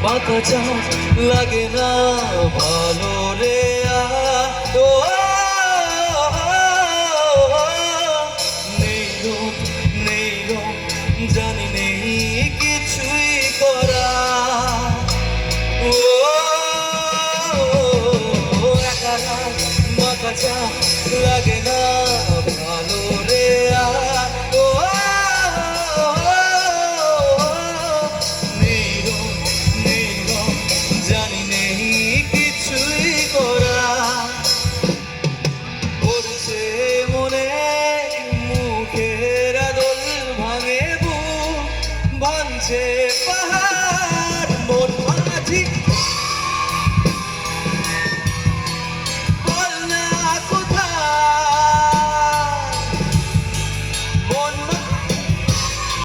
বাঁকা লাগে না ভালো রে ও নেই রূপ নেই রূপ জানি নেই কিছুই করা ও একা বাঁকা লাগে না ভালো রে ও জানি নেই কিছুই করা পড়ছে মনে মুখের আদল ভাঙে বুক ভাঙছে পাহাড়